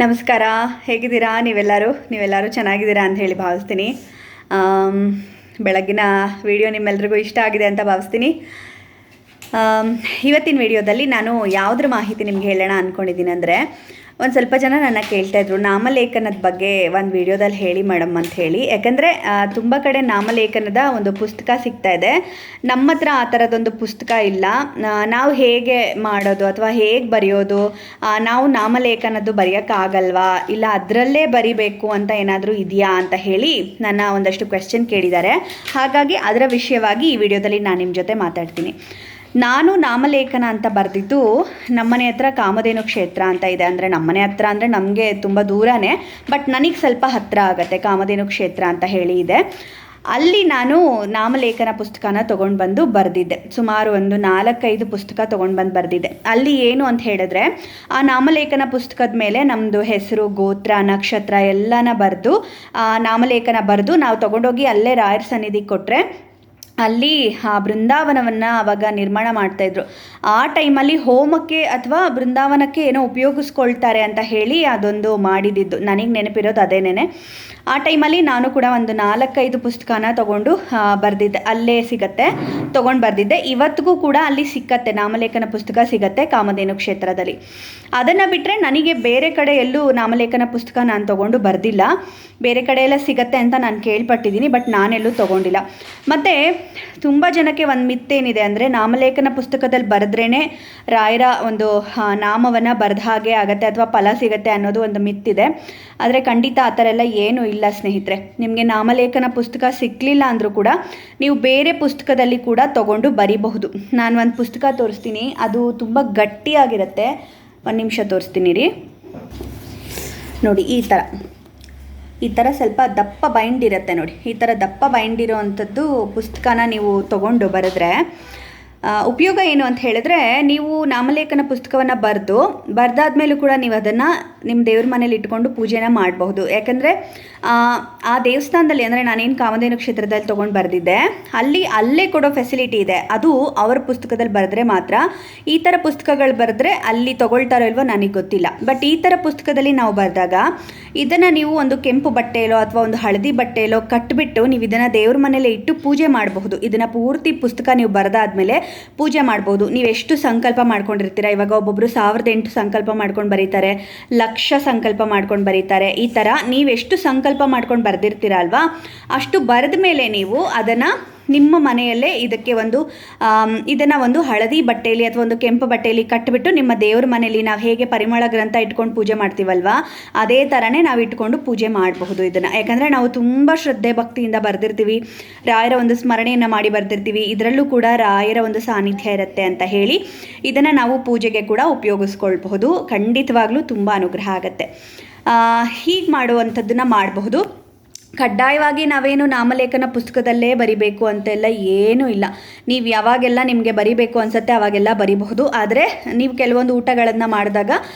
ನಮಸ್ಕಾರ. ಹೇಗಿದ್ದೀರಾ ನೀವೆಲ್ಲರೂ ಚೆನ್ನಾಗಿದ್ದೀರಾ ಅಂತ ಹೇಳಿ ಭಾವಿಸ್ತೀನಿ. ಬೆಳಗ್ಗಿನ ವಿಡಿಯೋ ನಿಮ್ಮೆಲ್ರಿಗೂ ಇಷ್ಟ ಆಗಿದೆ ಅಂತ ಭಾವಿಸ್ತೀನಿ. ಇವತ್ತಿನ ವಿಡಿಯೋದಲ್ಲಿ ನಾನು ಯಾವುದ್ರ ಮಾಹಿತಿ ನಿಮ್ಗೆ ಹೇಳೋಣ ಅಂದ್ಕೊಂಡಿದ್ದೀನಿ ಅಂದರೆ, ಒಂದು ಸ್ವಲ್ಪ ಜನ ನನ್ನ ಕೇಳ್ತಾಯಿದ್ರು ನಾಮಲೇಖನದ ಬಗ್ಗೆ ಒಂದು ವಿಡಿಯೋದಲ್ಲಿ ಹೇಳಿ ಮೇಡಮ್ ಅಂತ ಹೇಳಿ. ಯಾಕಂದರೆ ತುಂಬ ಕಡೆ ನಾಮಲೇಖನದ ಒಂದು ಪುಸ್ತಕ ಸಿಗ್ತಾ ಇದೆ, ನಮ್ಮ ಹತ್ರ ಆ ಥರದೊಂದು ಪುಸ್ತಕ ಇಲ್ಲ. ನಾವು ಹೇಗೆ ಮಾಡೋದು ಅಥವಾ ಹೇಗೆ ಬರೆಯೋದು, ನಾವು ನಾಮಲೇಖನದ್ದು ಬರೆಯೋಕ್ಕಾಗಲ್ವಾ, ಇಲ್ಲ ಅದರಲ್ಲೇ ಬರಿಬೇಕು ಅಂತ ಏನಾದರೂ ಇದೆಯಾ ಅಂತ ಹೇಳಿ ನನ್ನ ಒಂದಷ್ಟು ಕ್ವೆಶ್ಚನ್ ಕೇಳಿದ್ದಾರೆ. ಹಾಗಾಗಿ ಅದರ ವಿಷಯವಾಗಿ ಈ ವಿಡಿಯೋದಲ್ಲಿ ನಾನು ನಿಮ್ಮ ಜೊತೆ ಮಾತಾಡ್ತೀನಿ. ನಾನು ನಾಮಲೇಖನ ಅಂತ ಬರೆದಿದ್ದು ನಮ್ಮನೆ ಹತ್ರ ಕಾಮಧೇನು ಕ್ಷೇತ್ರ ಅಂತ ಇದೆ. ಅಂದರೆ ನಮ್ಮನೆ ಹತ್ರ ಅಂದರೆ ನಮಗೆ ತುಂಬ ದೂರನೇ, ಬಟ್ ನನಗೆ ಸ್ವಲ್ಪ ಹತ್ತಿರ ಆಗುತ್ತೆ. ಕಾಮಧೇನು ಕ್ಷೇತ್ರ ಅಂತ ಹೇಳಿ ಇದೆ. ಅಲ್ಲಿ ನಾನು ನಾಮಲೇಖನ ಪುಸ್ತಕನ ತೊಗೊಂಡು ಬಂದು ಬರೆದಿದ್ದೆ. ಸುಮಾರು ಒಂದು 4-5 ಪುಸ್ತಕ ತೊಗೊಂಡು ಬಂದು ಬರೆದಿದ್ದೆ. ಅಲ್ಲಿ ಏನು ಅಂತ ಹೇಳಿದ್ರೆ, ಆ ನಾಮಲೇಖನ ಪುಸ್ತಕದ ಮೇಲೆ ನಮ್ಮದು ಹೆಸರು, ಗೋತ್ರ, ನಕ್ಷತ್ರ ಎಲ್ಲನ ಬರೆದು ನಾಮಲೇಖನ ಬರೆದು ನಾವು ತೊಗೊಂಡೋಗಿ ಅಲ್ಲೇ ರಾಯರ ಸನ್ನಿಧಿಗೆ ಕೊಟ್ಟರೆ ಅಲ್ಲಿ ಆ ಬೃಂದಾವನವನ್ನು ಆವಾಗ ನಿರ್ಮಾಣ ಮಾಡ್ತಾಯಿದ್ರು. ಆ ಟೈಮಲ್ಲಿ ಹೋಮಕ್ಕೆ ಅಥವಾ ಬೃಂದಾವನಕ್ಕೆ ಏನೋ ಉಪಯೋಗಿಸ್ಕೊಳ್ತಾರೆ ಅಂತ ಹೇಳಿ ಅದೊಂದು ಮಾಡಿದ್ದು ನನಗೆ ನೆನಪಿರೋದು ಅದೇನೇ. ಆ ಟೈಮಲ್ಲಿ ನಾನು ಕೂಡ ಒಂದು 4-5 ಪುಸ್ತಕನ ತೊಗೊಂಡು ಬರೆದಿದ್ದೆ. ಅಲ್ಲೇ ಸಿಗತ್ತೆ, ತೊಗೊಂಡು ಬರೆದಿದ್ದೆ. ಇವತ್ತಿಗೂ ಕೂಡ ಅಲ್ಲಿ ಸಿಕ್ಕತ್ತೆ, ನಾಮಲೇಖನ ಪುಸ್ತಕ ಸಿಗತ್ತೆ ಕಾಮಧೇನು ಕ್ಷೇತ್ರದಲ್ಲಿ. ಅದನ್ನು ಬಿಟ್ಟರೆ ನನಗೆ ಬೇರೆ ಕಡೆ ಎಲ್ಲೂ ನಾಮಲೇಖನ ಪುಸ್ತಕ ನಾನು ತೊಗೊಂಡು ಬರೆದಿಲ್ಲ. ಬೇರೆ ಕಡೆ ಎಲ್ಲ ಸಿಗತ್ತೆ ಅಂತ ನಾನು ಕೇಳ್ಪಟ್ಟಿದ್ದೀನಿ, ಬಟ್ ನಾನೆಲ್ಲೂ ತೊಗೊಂಡಿಲ್ಲ. ಮತ್ತು ತುಂಬ ಜನಕ್ಕೆ ಒಂದು ಮಿತ್ತೇನಿದೆ ಅಂದರೆ, ನಾಮಲೇಖನ ಪುಸ್ತಕದಲ್ಲಿ ಬರೆದ್ರೇ ರಾಯರ ಒಂದು ನಾಮವನ್ನು ಬರೆದ ಹಾಗೆ ಆಗುತ್ತೆ ಅಥವಾ ಫಲ ಸಿಗುತ್ತೆ ಅನ್ನೋದು ಒಂದು ಮಿತ್ತಿದೆ. ಆದರೆ ಖಂಡಿತ ಆ ಥರ ಎಲ್ಲ ಏನೂ ಇಲ್ಲ ಸ್ನೇಹಿತರೆ. ನಿಮಗೆ ನಾಮಲೇಖನ ಪುಸ್ತಕ ಸಿಕ್ಕಲಿಲ್ಲ ಅಂದರೂ ಕೂಡ ನೀವು ಬೇರೆ ಪುಸ್ತಕದಲ್ಲಿ ಕೂಡ ತೊಗೊಂಡು ಬರಿಬಹುದು. ನಾನು ಒಂದು ಪುಸ್ತಕ ತೋರಿಸ್ತೀನಿ, ಅದು ತುಂಬ ಗಟ್ಟಿಯಾಗಿರುತ್ತೆ. ಒಂದು ನಿಮಿಷ ತೋರಿಸ್ತೀನಿ ರೀ. ನೋಡಿ, ಈ ಥರ ಸ್ವಲ್ಪ ದಪ್ಪ ಬೈಂಡ್ ಇರುತ್ತೆ ನೋಡಿ. ಈ ಥರ ದಪ್ಪ ಬೈಂಡ್ ಇರೋ ಅಂಥದ್ದು ಪುಸ್ತಕನ ನೀವು ತೊಗೊಂಡು ಬರೆದ್ರೆ ಉಪಯೋಗ ಏನು ಅಂತ ಹೇಳಿದ್ರೆ, ನೀವು ನಾಮಲೇಖನ ಪುಸ್ತಕವನ್ನು ಬರೆದಾದ್ಮೇಲೂ ಕೂಡ ನೀವು ಅದನ್ನು ನಿಮ್ಮ ದೇವ್ರ ಮನೇಲಿ ಇಟ್ಕೊಂಡು ಪೂಜೆನ ಮಾಡಬಹುದು. ಯಾಕಂದರೆ ಆ ದೇವಸ್ಥಾನದಲ್ಲಿ, ಅಂದರೆ ನಾನೇನು ಕಾಮಧೇನು ಕ್ಷೇತ್ರದಲ್ಲಿ ತೊಗೊಂಡು ಬರೆದಿದ್ದೆ, ಅಲ್ಲೇ ಕೊಡೋ ಫೆಸಿಲಿಟಿ ಇದೆ. ಅದು ಅವರ ಪುಸ್ತಕದಲ್ಲಿ ಬರೆದ್ರೆ ಮಾತ್ರ. ಈ ಥರ ಪುಸ್ತಕಗಳು ಬರೆದ್ರೆ ಅಲ್ಲಿ ತೊಗೊಳ್ತಾರೋ ಇಲ್ವೋ ನನಗೆ ಗೊತ್ತಿಲ್ಲ. ಬಟ್ ಈ ಥರ ಪುಸ್ತಕದಲ್ಲಿ ನಾವು ಬರೆದಾಗ ಇದನ್ನು ನೀವು ಒಂದು ಕೆಂಪು ಬಟ್ಟೆಯಲ್ಲೋ ಅಥವಾ ಒಂದು ಹಳದಿ ಬಟ್ಟೆಯಲ್ಲೋ ಕಟ್ಟಿಬಿಟ್ಟು ನೀವು ಇದನ್ನು ದೇವ್ರ ಮನೇಲಿ ಇಟ್ಟು ಪೂಜೆ ಮಾಡಬಹುದು. ಇದನ್ನು ಪೂರ್ತಿ ಪುಸ್ತಕ ನೀವು ಬರೆದಾದ್ಮೇಲೆ ಪೂಜೆ ಮಾಡ್ಬೋದು. ನೀವು ಎಷ್ಟು ಸಂಕಲ್ಪ ಮಾಡ್ಕೊಂಡಿರ್ತೀರ, ಇವಾಗ ಒಬ್ಬೊಬ್ಬರು 1008 ಸಂಕಲ್ಪ ಮಾಡ್ಕೊಂಡು ಬರೀತಾರೆ, 1,00,000 ಸಂಕಲ್ಪ ಮಾಡ್ಕೊಂಡು ಬರೀತಾರೆ. ಈ ಥರ ನೀವೆಷ್ಟು ಸಂಕಲ್ಪ ಮಾಡ್ಕೊಂಡು ಬರೆದಿರ್ತೀರ ಅಲ್ವಾ, ಅಷ್ಟು ಬರೆದ ಮೇಲೆ ನೀವು ಅದನ್ನು ನಿಮ್ಮ ಮನೆಯಲ್ಲೇ ಇದನ್ನು ಒಂದು ಹಳದಿ ಬಟ್ಟೆಯಲ್ಲಿ ಅಥವಾ ಒಂದು ಕೆಂಪು ಬಟ್ಟೆಯಲ್ಲಿ ಕಟ್ಟಿಬಿಟ್ಟು ನಿಮ್ಮ ದೇವ್ರ ಮನೆಯಲ್ಲಿ ನಾವು ಹೇಗೆ ಪರಿಮಳ ಗ್ರಂಥ ಇಟ್ಕೊಂಡು ಪೂಜೆ ಮಾಡ್ತೀವಲ್ವಾ, ಅದೇ ಥರನೇ ನಾವು ಇಟ್ಕೊಂಡು ಪೂಜೆ ಮಾಡಬಹುದು ಇದನ್ನು. ಯಾಕಂದರೆ ನಾವು ತುಂಬ ಶ್ರದ್ಧೆ ಭಕ್ತಿಯಿಂದ ಬರೆದಿರ್ತೀವಿ, ರಾಯರ ಒಂದು ಸ್ಮರಣೆಯನ್ನು ಮಾಡಿ ಬರೆದಿರ್ತೀವಿ. ಇದರಲ್ಲೂ ಕೂಡ ರಾಯರ ಒಂದು ಸಾನ್ನಿಧ್ಯ ಇರುತ್ತೆ ಅಂತ ಹೇಳಿ ಇದನ್ನು ನಾವು ಪೂಜೆಗೆ ಕೂಡ ಉಪಯೋಗಿಸ್ಕೊಳ್ಬಹುದು. ಖಂಡಿತವಾಗ್ಲೂ ತುಂಬ ಅನುಗ್ರಹ ಆಗುತ್ತೆ. ಹೀಗೆ ಮಾಡುವಂಥದ್ದನ್ನು ಮಾಡಬಹುದು. ಕಡ್ಡಾಯವಾಗಿ ನಾವೇನು ನಾಮಲೇಖನ ಪುಸ್ತಕದಲ್ಲೇ ಬರಿಬೇಕು ಅಂತೆಲ್ಲ ಏನೂ ಇಲ್ಲ. ನೀವು ಯಾವಾಗೆಲ್ಲ ನಿಮಗೆ ಬರಿಬೇಕು ಅನಿಸುತ್ತೆ ಅವಾಗೆಲ್ಲ ಬರಿಬಹುದು. ಆದರೆ ನೀವು ಕೆಲವೊಂದು ಊಟಗಳನ್ನು ಮಾಡಿದಾಗ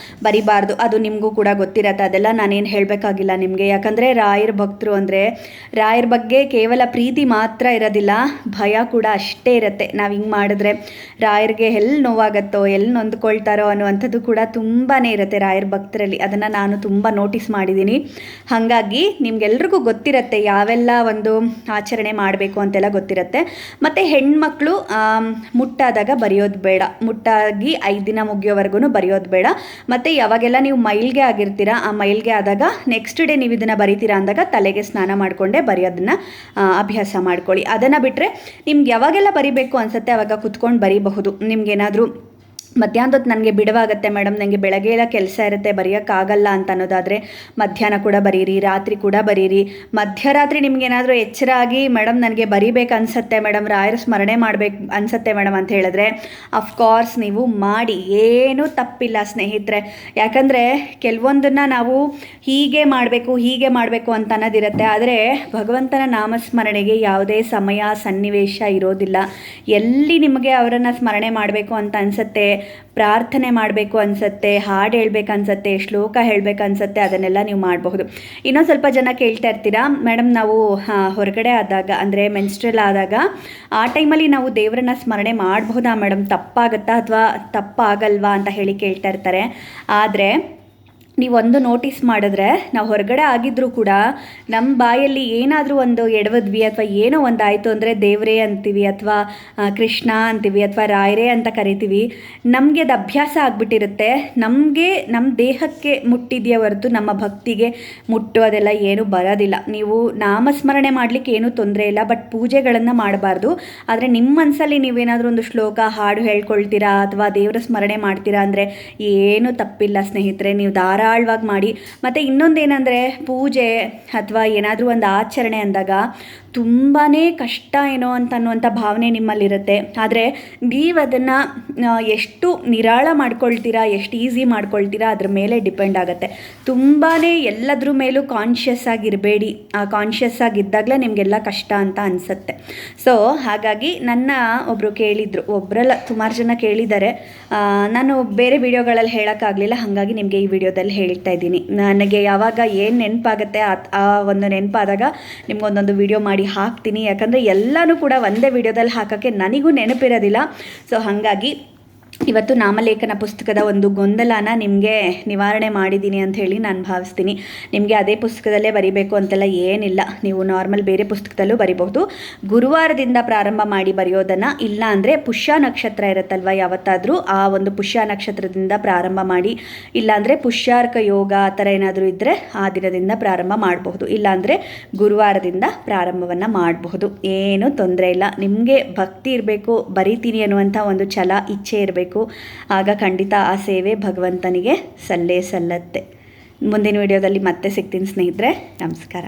ಬರಿಬಾರ್ದು, ಅದು ನಿಮಗೂ ಕೂಡ ಗೊತ್ತಿರತ್ತೆ. ಅದೆಲ್ಲ ನಾನೇನು ಹೇಳಬೇಕಾಗಿಲ್ಲ ನಿಮಗೆ. ಯಾಕಂದರೆ ರಾಯರ ಭಕ್ತರು ಅಂದರೆ ರಾಯರ ಬಗ್ಗೆ ಕೇವಲ ಪ್ರೀತಿ ಮಾತ್ರ ಇರೋದಿಲ್ಲ, ಭಯ ಕೂಡ ಅಷ್ಟೇ ಇರುತ್ತೆ. ನಾವು ಹಿಂಗೆ ಮಾಡಿದ್ರೆ ರಾಯರಿಗೆ ಎಲ್ಲಿ ನೋವಾಗತ್ತೋ, ಎಲ್ಲಿ ನೊಂದ್ಕೊಳ್ತಾರೋ ಅನ್ನುವಂಥದ್ದು ಕೂಡ ತುಂಬಾ ಇರುತ್ತೆ ರಾಯರ ಭಕ್ತರಲ್ಲಿ. ಅದನ್ನು ನಾನು ತುಂಬ ನೋಟಿಸ್ ಮಾಡಿದ್ದೀನಿ. ಹಾಗಾಗಿ ನಿಮಗೆಲ್ರಿಗೂ ಗೊತ್ತಿರುತ್ತೆ ಯಾವೆಲ್ಲ ಒಂದು ಆಚರಣೆ ಮಾಡಬೇಕು ಅಂತೆಲ್ಲ ಗೊತ್ತಿರುತ್ತೆ. ಮತ್ತು ಹೆಣ್ಮಕ್ಳು ಮುಟ್ಟಾದಾಗ ಬರೆಯೋದು ಬೇಡ, ಮುಟ್ಟಾಗಿ 5 ದಿನ ಮುಗಿಯೋವರೆಗೂ ಬರೆಯೋದು ಬೇಡ. ಮತ್ತು ಯಾವಾಗೆಲ್ಲ ನೀವು ಮೈಲ್ಗೆ ಆಗಿರ್ತೀರಾ, ಆ ಮೈಲ್ಗೆ ಆದಾಗ ನೆಕ್ಸ್ಟ್ ಡೇ ನೀವು ಇದನ್ನು ಬರಿತೀರಾ ಅಂದಾಗ ತಲೆಗೆ ಸ್ನಾನ ಮಾಡಿಕೊಂಡೇ ಬರೆಯೋದನ್ನು ಅಭ್ಯಾಸ ಮಾಡ್ಕೊಳ್ಳಿ. ಅದನ್ನು ಬಿಟ್ಟರೆ ನಿಮ್ಗೆ ಯಾವಾಗೆಲ್ಲ ಬರಿಬೇಕು ಅನಿಸುತ್ತೆ ಆವಾಗ ಕುತ್ಕೊಂಡು ಬರೀಬಹುದು. ನಿಮ್ಗೇನಾದರೂ ಮಧ್ಯಾಹ್ನದೊತ್ತು ನನಗೆ ಬಿಡುವಾಗುತ್ತೆ ಮೇಡಮ್, ನನಗೆ ಬೆಳಗ್ಗೆ ಎಲ್ಲ ಕೆಲಸ ಇರುತ್ತೆ, ಬರೆಯೋಕ್ಕಾಗಲ್ಲ ಅಂತ ಅನ್ನೋದಾದರೆ ಮಧ್ಯಾಹ್ನ ಕೂಡ ಬರೀರಿ, ರಾತ್ರಿ ಕೂಡ ಬರೀರಿ. ಮಧ್ಯರಾತ್ರಿ ನಿಮಗೇನಾದರೂ ಎಚ್ಚರ ಆಗಿ ಮೇಡಮ್ ನನಗೆ ಬರಿಬೇಕು ಅನಿಸುತ್ತೆ ಮೇಡಮ್, ರಾಯರ ಸ್ಮರಣೆ ಮಾಡಬೇಕು ಅನಿಸುತ್ತೆ ಮೇಡಮ್ ಅಂತ ಹೇಳಿದ್ರೆ ಅಫ್ಕೋರ್ಸ್ ನೀವು ಮಾಡಿ, ಏನೂ ತಪ್ಪಿಲ್ಲ ಸ್ನೇಹಿತರೆ. ಯಾಕಂದರೆ ಕೆಲವೊಂದನ್ನು ನಾವು ಹೀಗೆ ಮಾಡಬೇಕು ಅಂತ ಅನ್ನೋದಿರುತ್ತೆ. ಆದರೆ ಭಗವಂತನ ನಾಮಸ್ಮರಣೆಗೆ ಯಾವುದೇ ಸಮಯ ಸನ್ನಿವೇಶ ಇರೋದಿಲ್ಲ. ಎಲ್ಲಿ ನಿಮಗೆ ಅವರನ್ನು ಸ್ಮರಣೆ ಮಾಡಬೇಕು ಅಂತ ಅನಿಸುತ್ತೆ, ಪ್ರಾರ್ಥನೆ ಮಾಡಬೇಕು ಅನಿಸುತ್ತೆ, ಹಾಡು ಹೇಳ್ಬೇಕು ಅನಿಸುತ್ತೆ, ಶ್ಲೋಕ ಹೇಳ್ಬೇಕು ಅನಿಸುತ್ತೆ, ಅದನ್ನೆಲ್ಲ ನೀವು ಮಾಡಬಹುದು. ಇನ್ನೊಂದು ಸ್ವಲ್ಪ ಜನ ಕೇಳ್ತಾ ಇರ್ತೀರಾ, ಮೇಡಮ್ ನಾವು ಹೊರಗಡೆ ಆದಾಗ ಅಂದರೆ ಮೆನ್ಸ್ಟ್ರಲ್ ಆದಾಗ ಆ ಟೈಮಲ್ಲಿ ನಾವು ದೇವರನ್ನ ಸ್ಮರಣೆ ಮಾಡಬಹುದಾ ಮೇಡಮ್, ತಪ್ಪಾಗತ್ತಾ ಅಥವಾ ತಪ್ಪಾಗಲ್ವಾ ಅಂತ ಹೇಳಿ ಕೇಳ್ತಾ ಇರ್ತಾರೆ. ಆದರೆ ನೀವೊಂದು ನೋಟಿಸ್ ಮಾಡಿದ್ರೆ ನಾವು ಹೊರಗಡೆ ಆಗಿದ್ರೂ ಕೂಡ ನಮ್ಮ ಬಾಯಲ್ಲಿ ಏನಾದರೂ ಒಂದು ಎಡವದ್ವಿ ಅಥವಾ ಏನೋ ಒಂದು ಆಯಿತು ಅಂದರೆ ದೇವರೇ ಅಂತೀವಿ ಅಥವಾ ಕೃಷ್ಣ ಅಂತೀವಿ ಅಥವಾ ರಾಯರೇ ಅಂತ ಕರಿತೀವಿ. ನಮಗೆ ಅದು ಅಭ್ಯಾಸ ಆಗಿಬಿಟ್ಟಿರುತ್ತೆ. ನಮಗೆ ನಮ್ಮ ದೇಹಕ್ಕೆ ಮುಟ್ಟಿದೆಯೇ ಹೊರತು ನಮ್ಮ ಭಕ್ತಿಗೆ ಮುಟ್ಟೋದೆಲ್ಲ ಏನೂ ಬರೋದಿಲ್ಲ. ನೀವು ನಾಮಸ್ಮರಣೆ ಮಾಡಲಿಕ್ಕೆ ಏನೂ ತೊಂದರೆ ಇಲ್ಲ, ಬಟ್ ಪೂಜೆಗಳನ್ನು ಮಾಡಬಾರ್ದು. ಆದರೆ ನಿಮ್ಮ ಮನಸ್ಸಲ್ಲಿ ನೀವೇನಾದರೂ ಒಂದು ಶ್ಲೋಕ ಹಾಡು ಹೇಳ್ಕೊಳ್ತೀರಾ ಅಥವಾ ದೇವರ ಸ್ಮರಣೆ ಮಾಡ್ತೀರಾ ಅಂದರೆ ಏನೂ ತಪ್ಪಿಲ್ಲ ಸ್ನೇಹಿತರೆ, ನೀವು ಧಾರಾಳವಾಗಿ ಮಾಡಿ. ಮತ್ತು ಇನ್ನೊಂದೇನೆಂದರೆ ಪೂಜೆ ಅಥವಾ ಏನಾದರೂ ಒಂದು ಆಚರಣೆ ಅಂದಾಗ ತುಂಬಾ ಕಷ್ಟ ಏನೋ ಅನ್ನುವಂಥ ಭಾವನೆ ನಿಮ್ಮಲ್ಲಿರುತ್ತೆ. ಆದರೆ ನೀವು ಅದನ್ನು ಎಷ್ಟು ನಿರಾಳ ಮಾಡ್ಕೊಳ್ತೀರಾ, ಎಷ್ಟು ಈಸಿ ಮಾಡ್ಕೊಳ್ತೀರಾ ಅದ್ರ ಮೇಲೆ ಡಿಪೆಂಡ್ ಆಗುತ್ತೆ. ತುಂಬಾ ಎಲ್ಲದ್ರ ಮೇಲೂ ಕಾನ್ಷಿಯಸ್ ಆಗಿರಬೇಡಿ. ಕಾನ್ಷಿಯಸ್ ಆಗಿದ್ದಾಗಲೇ ನಿಮಗೆಲ್ಲ ಕಷ್ಟ ಅಂತ ಅನಿಸುತ್ತೆ. ಸೊ ಹಾಗಾಗಿ ನನ್ನ ಒಬ್ಬರು ಕೇಳಿದರು, ಒಬ್ಬರಲ್ಲ ಸುಮಾರು ಜನ ಕೇಳಿದ್ದಾರೆ. ನಾನು ಬೇರೆ ವಿಡಿಯೋಗಳಲ್ಲಿ ಹೇಳೋಕ್ಕಾಗಲಿಲ್ಲ, ಹಾಗಾಗಿ ನಿಮಗೆ ಈ ವಿಡಿಯೋದಲ್ಲಿ ಹೇಳ್ತಾ ಇದ್ದೀನಿ. ನನಗೆ ಯಾವಾಗ ಏನು ನೆನಪಾಗುತ್ತೆ ಆ ಒಂದು ನೆನಪಾದಾಗ ನಿಮ್ಗೊಂದೊಂದು ವಿಡಿಯೋ ಮಾಡಿ ಹಾಕ್ತೀನಿ. ಯಾಕಂದರೆ ಎಲ್ಲನೂ ಕೂಡ ಒಂದೇ ವಿಡಿಯೋದಲ್ಲಿ ಹಾಕೋಕ್ಕೆ ನನಗೂ ನೆನಪಿರೋದಿಲ್ಲ. ಸೊ ಹಾಗಾಗಿ ಇವತ್ತು ನಾಮಲೇಖನ ಪುಸ್ತಕದ ಒಂದು ಗೊಂದಲನ ನಿಮಗೆ ನಿವಾರಣೆ ಮಾಡಿದ್ದೀನಿ ಅಂತ ಹೇಳಿ ನಾನು ಭಾವಿಸ್ತೀನಿ. ನಿಮಗೆ ಅದೇ ಪುಸ್ತಕದಲ್ಲೇ ಬರಿಬೇಕು ಅಂತೆಲ್ಲ ಏನಿಲ್ಲ, ನೀವು ನಾರ್ಮಲ್ ಬೇರೆ ಪುಸ್ತಕದಲ್ಲೂ ಬರಿಬಹುದು. ಗುರುವಾರದಿಂದ ಪ್ರಾರಂಭ ಮಾಡಿ ಬರೆಯೋದನ್ನು, ಇಲ್ಲ ಅಂದರೆ ಪುಷ್ಯ ನಕ್ಷತ್ರ ಇರುತ್ತಲ್ವ ಯಾವತ್ತಾದರೂ ಆ ಒಂದು ಪುಷ್ಯ ನಕ್ಷತ್ರದಿಂದ ಪ್ರಾರಂಭ ಮಾಡಿ, ಇಲ್ಲಾಂದರೆ ಪುಷ್ಯಾರ್ಕ ಯೋಗ ಆ ಥರ ಏನಾದರೂ ಇದ್ದರೆ ಆ ದಿನದಿಂದ ಪ್ರಾರಂಭ ಮಾಡಬಹುದು, ಇಲ್ಲಾಂದರೆ ಗುರುವಾರದಿಂದ ಪ್ರಾರಂಭವನ್ನು ಮಾಡಬಹುದು. ಏನೂ ತೊಂದರೆ ಇಲ್ಲ. ನಿಮಗೆ ಭಕ್ತಿ ಇರಬೇಕು, ಬರಿತೀನಿ ಅನ್ನುವಂಥ ಒಂದು ಛಲ ಇಚ್ಛೆ ಇರಬೇಕು. ಆಗ ಖಂಡಿತ ಆ ಸೇವೆ ಭಗವಂತನಿಗೆ ಸಲ್ಲೇ ಸಲ್ಲತ್ತೆ. ಮುಂದಿನ ವಿಡಿಯೋದಲ್ಲಿ ಮತ್ತೆ ಸಿಗ್ತೀನಿ ಸ್ನೇಹಿತರೆ. ನಮಸ್ಕಾರ.